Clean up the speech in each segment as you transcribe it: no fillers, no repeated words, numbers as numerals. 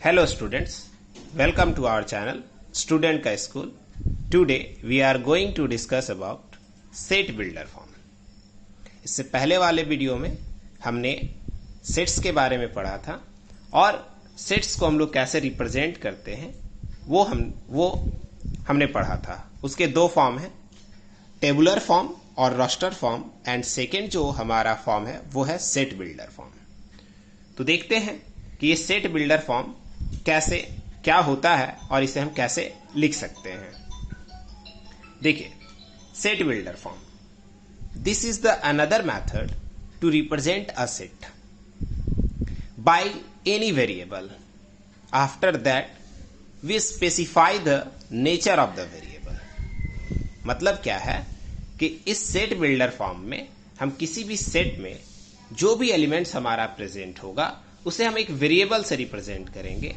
Hello students, welcome to our channel Student Ka School. Today we are going to discuss about set builder form. इससे पहले वाले video में हमने sets के बारे में पढ़ा था और सेट्स को हम लोग कैसे रिप्रेजेंट करते हैं वो हमने पढ़ा था। उसके दो फॉर्म हैं, टेबुलर फॉर्म और रोस्टर फॉर्म, एंड सेकेंड जो हमारा फॉर्म है वो है सेट बिल्डर फॉर्म। तो देखते हैं कि ये सेट बिल्डर फॉर्म कैसे क्या होता है और इसे हम कैसे लिख सकते हैं। देखिए, set builder form, this is the another method to represent a set by any variable. After that we specify the nature of the variable. मतलब क्या है कि इस सेट बिल्डर फॉर्म में हम किसी भी सेट में जो भी एलिमेंट्स हमारा प्रेजेंट होगा उसे हम एक वेरिएबल से रिप्रेजेंट करेंगे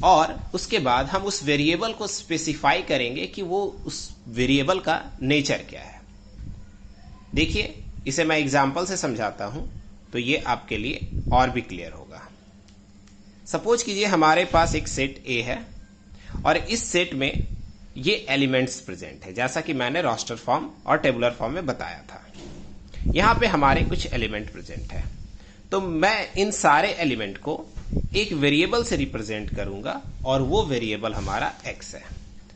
और उसके बाद हम उस वेरिएबल को स्पेसिफाई करेंगे कि वो उस वेरिएबल का नेचर क्या है। देखिए, इसे मैं एग्जांपल से समझाता हूं तो ये आपके लिए और भी क्लियर होगा। सपोज कीजिए हमारे पास एक सेट ए है और इस सेट में ये एलिमेंट्स प्रेजेंट है, जैसा कि मैंने रोस्टर फॉर्म और टेबुलर फॉर्म में बताया था। यहां पे हमारे कुछ एलिमेंट प्रेजेंट है, तो मैं इन सारे एलिमेंट को एक वेरिएबल से रिप्रेजेंट करूंगा और वो वेरिएबल हमारा x है।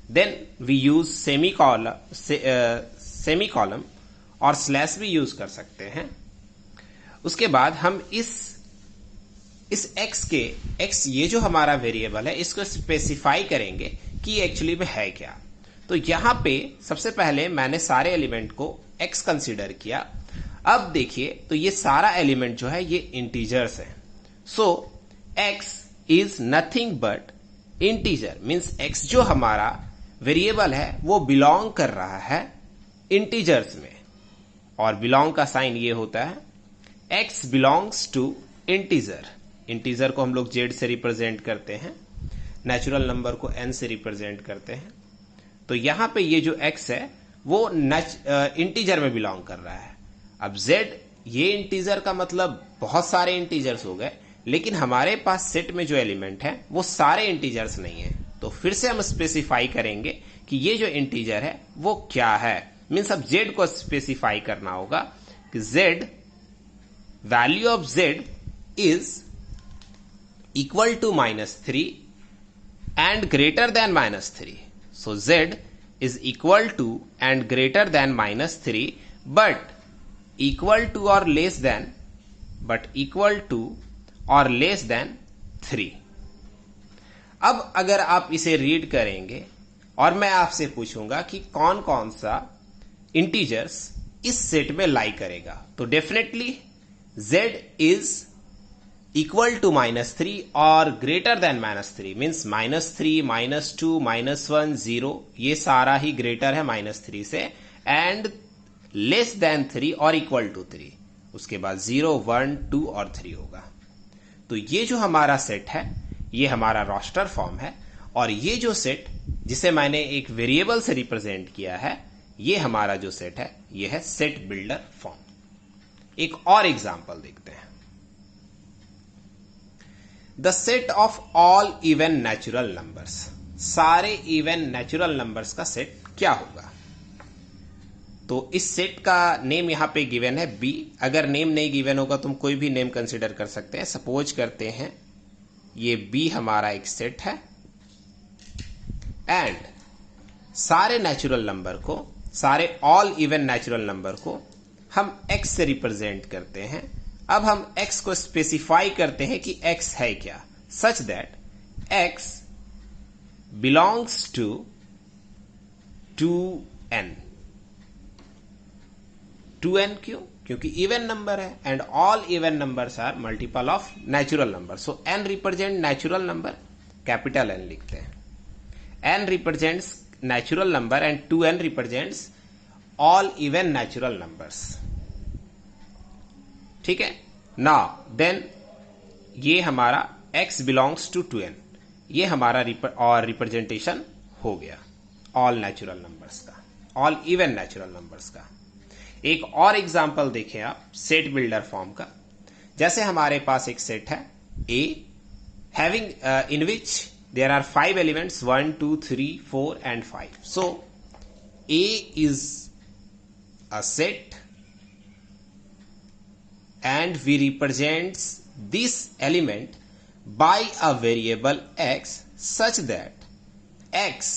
Then we use semicolon और स्लैश भी यूज कर सकते हैं। उसके बाद हम इस x ये जो हमारा वेरिएबल है इसको स्पेसिफाई करेंगे कि एक्चुअली में है क्या। तो यहां पे सबसे पहले मैंने सारे एलिमेंट को x कंसीडर किया। अब देखिए, तो ये सारा एलिमेंट जो है ये इंटीजर्स है। So x is nothing but integer, means x जो हमारा वेरिएबल है वो बिलोंग कर रहा है इंटीजर्स में, और बिलोंग का साइन ये होता है x belongs to integer. Integer को हम लोग z से रिप्रेजेंट करते हैं, नेचुरल नंबर को n से रिप्रेजेंट करते हैं। तो यहां पे ये जो x है वो इंटीजर में बिलोंग कर रहा है। अब z ये इंटीजर का मतलब बहुत सारे इंटीजर्स हो गए, लेकिन हमारे पास सेट में जो एलिमेंट है वो सारे इंटीजर्स नहीं है। तो फिर से हम स्पेसिफाई करेंगे कि ये जो इंटीजर है वो क्या है। मीन्स अब z को स्पेसिफाई करना होगा कि z, value of z is equal to -3 and greater than -3। So z is equal to and greater than -3 but equal to और लेस देन, और लेस देन 3। अब अगर आप इसे रीड करेंगे और मैं आपसे पूछूंगा कि कौन कौन सा इंटीजर्स इस सेट में लाई करेगा, तो definitely z is equal to -3 और ग्रेटर देन -3, मीन्स -3, -2, -1, 0 ये सारा ही ग्रेटर है -3 से, एंड लेस देन 3 और इक्वल टू 3। उसके बाद 0, 1, 2 और 3 होगा। तो ये जो हमारा सेट है ये हमारा रोस्टर फॉर्म है, और ये जो सेट जिसे मैंने एक वेरिएबल से रिप्रेजेंट किया है ये हमारा जो सेट है ये है सेट बिल्डर फॉर्म। एक और एग्जांपल देखते हैं। The set of all even natural numbers, सारे इवन नेचुरल नंबर्स का सेट क्या होगा। तो इस सेट का नेम यहां पे गिवन है b। अगर नेम नहीं गिवन होगा तो हम कोई भी नेम कंसीडर कर सकते हैं। सपोज करते हैं ये b हमारा एक सेट है एंड सारे नेचुरल नंबर को, सारे ऑल इवन नेचुरल नंबर को हम x से रिप्रेजेंट करते हैं। अब हम x को स्पेसिफाई करते हैं कि x है क्या, such that x belongs to 2n। 2n क्यों? क्योंकि इवन नंबर है and all even numbers are multiple of natural number. So n represent natural number, capital N लिखते हैं। n represents natural number and 2n represents all even natural numbers. ठीक है, now then ये हमारा x belongs to 2n, ये हमारा representation हो गया ऑल नेचुरल नंबर्स का, ऑल इवन नेचुरल नंबर्स का। एक और एग्जांपल देखें आप सेट बिल्डर फॉर्म का। जैसे हमारे पास एक सेट है A having in which there are 5 elements 1 2 3 4 and 5. So A is a set and we represents this element by a variable x such that x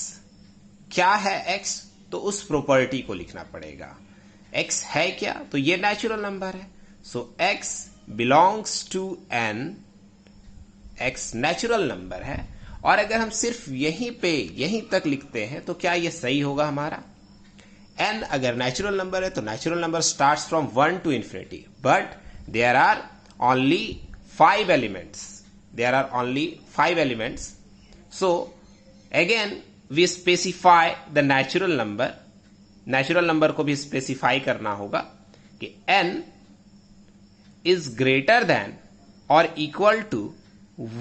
क्या है x, तो उस प्रॉपर्टी को लिखना पड़ेगा. x है क्या, तो ये नेचुरल नंबर है. So x belongs to n, x natural number है. और अगर हम सिर्फ यहीं तक लिखते हैं तो क्या ये सही होगा हमारा? n अगर नेचुरल नंबर है तो natural number starts from 1 to infinity, but there are only 5 elements. So again we specify the natural number को भी स्पेसिफाई करना होगा कि n is greater than or equal to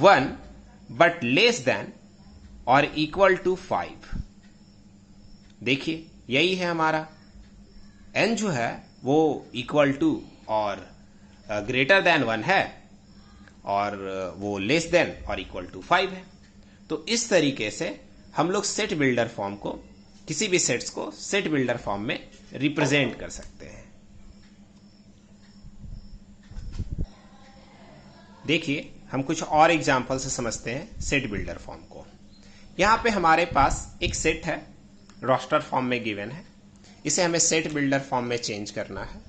1 but less than or equal to 5. देखिए यही है हमारा n जो है वो इक्वल टू और ग्रेटर देन 1 है और वो लेस देन और इक्वल टू 5 है. तो इस तरीके से हम लोग सेट बिल्डर फॉर्म को, किसी भी सेट्स को सेट बिल्डर फॉर्म में रिप्रेजेंट कर सकते हैं. देखिए हम कुछ और एग्जांपल से समझते हैं सेट बिल्डर फॉर्म को. यहां पे हमारे पास एक सेट है, रोस्टर फॉर्म में गिवन है. इसे हमें सेट बिल्डर फॉर्म में चेंज करना है.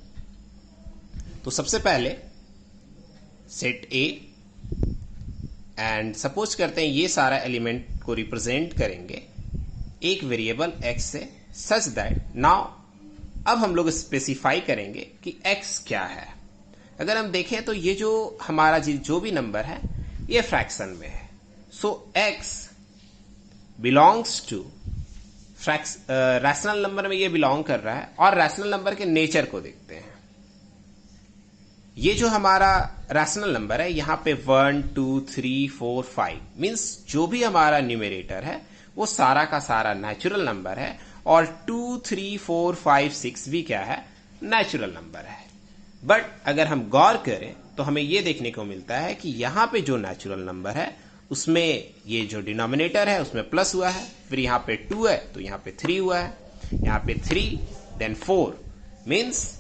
तो सबसे पहले सेट ए एंड सपोज करते हैं ये सारा एलिमेंट को रिप्रेजेंट करेंगे एक वेरिएबल x से, सच दैट नाउ अब हम लोग स्पेसिफाई करेंगे कि x क्या है. अगर हम देखें तो ये जो हमारा जो भी नंबर है ये फ्रैक्शन में है. So x belongs to rational number में ये बिलोंग कर रहा है. और रैशनल नंबर के नेचर को देखते हैं. ये जो हमारा रैशनल नंबर है यहाँ पे 1 2 3 4 5 मीन्स जो भी हमारा न्यूमरेटर है वो सारा का सारा नेचुरल नंबर है. और 2 3 4 5 6 भी क्या है, नेचुरल नंबर है. बट अगर हम गौर करें तो हमें ये देखने को मिलता है कि यहाँ पे जो नेचुरल नंबर है उसमें ये जो डिनोमिनेटर है उसमें प्लस हुआ है, फिर यहाँ पे 2 है तो यहाँ पे 3 हुआ है, यहाँ पे 3 देन 4 मीन्स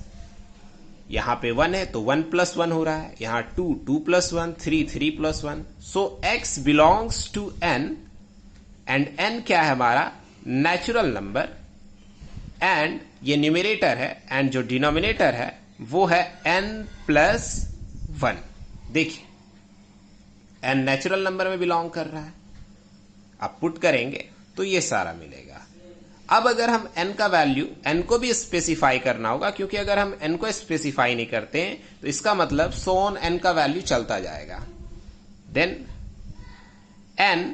यहाँ पे 1 है तो 1 + 1 हो रहा है, यहाँ 2 2 + 1 3 3 + 1. So x belongs to n and n क्या है हमारा, नेचुरल नंबर. एंड ये न्यूमरेटर है एंड जो डिनोमिनेटर है वो है n + 1. देखिए n नेचुरल नंबर में बिलोंग कर रहा है. अब पुट करेंगे तो ये सारा मिलेगा. अब अगर हम n का वैल्यू, n को भी स्पेसिफाई करना होगा, क्योंकि अगर हम n को स्पेसिफाई नहीं करते हैं तो इसका मतलब सो ऑन n का वैल्यू चलता जाएगा. Then n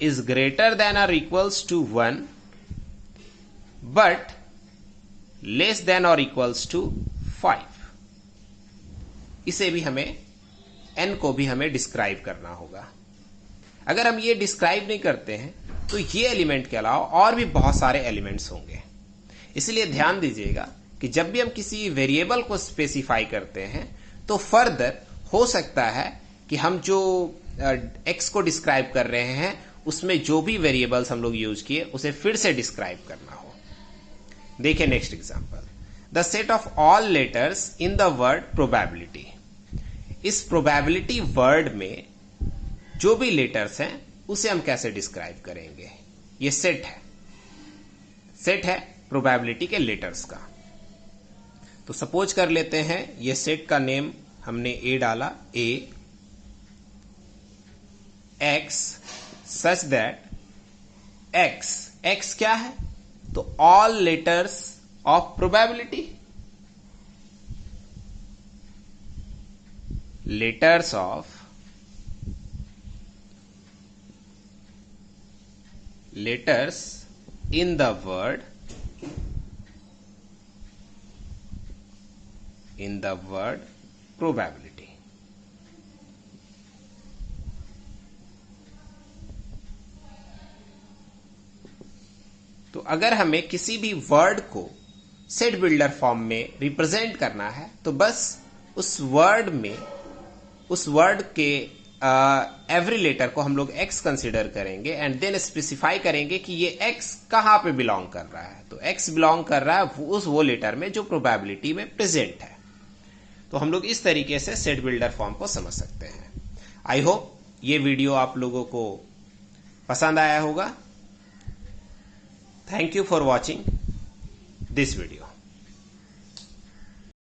is greater than और equals to 1 but less than और इक्वल्स टू 5. इसे भी हमें, n को भी हमें डिस्क्राइब करना होगा. अगर हम ये डिस्क्राइब नहीं करते हैं तो ये एलिमेंट के अलावा और भी बहुत सारे एलिमेंट्स होंगे. इसलिए ध्यान दीजिएगा कि जब भी हम किसी वेरिएबल को स्पेसिफाई करते हैं तो फर्दर हो सकता है कि हम जो x को डिस्क्राइब कर रहे हैं उसमें जो भी वेरिएबल्स हम लोग यूज किए उसे फिर से डिस्क्राइब करना हो. देखिए next example, the set of all letters in the word probability. इस प्रोबेबिलिटी वर्ड में जो भी लेटर्स हैं उसे हम कैसे डिस्क्राइब करेंगे. ये सेट है प्रोबेबिलिटी के लेटर्स का. तो सपोज कर लेते हैं ये सेट का नेम हमने ए डाला, ए एक्स सच दैट एक्स क्या है, तो all letters of probability, letters of letters in the word probability. तो अगर हमें किसी भी वर्ड को सेट बिल्डर फॉर्म में रिप्रेजेंट करना है तो बस उस वर्ड के एवरी लेटर को हम लोग एक्स कंसिडर करेंगे एंड देन स्पेसिफाई करेंगे कि ये एक्स कहाँ पे बिलोंग कर रहा है। तो एक्स बिलोंग कर रहा है वो लेटर में जो प्रोबेबिलिटी में प्रेजेंट है। तो हम लोग इस तरीके से सेट बिल्डर फॉर्म को समझ सकते हैं। आई होप ये वीडियो आप लोगों को पसंद आया होगा। Thank you for watching this video.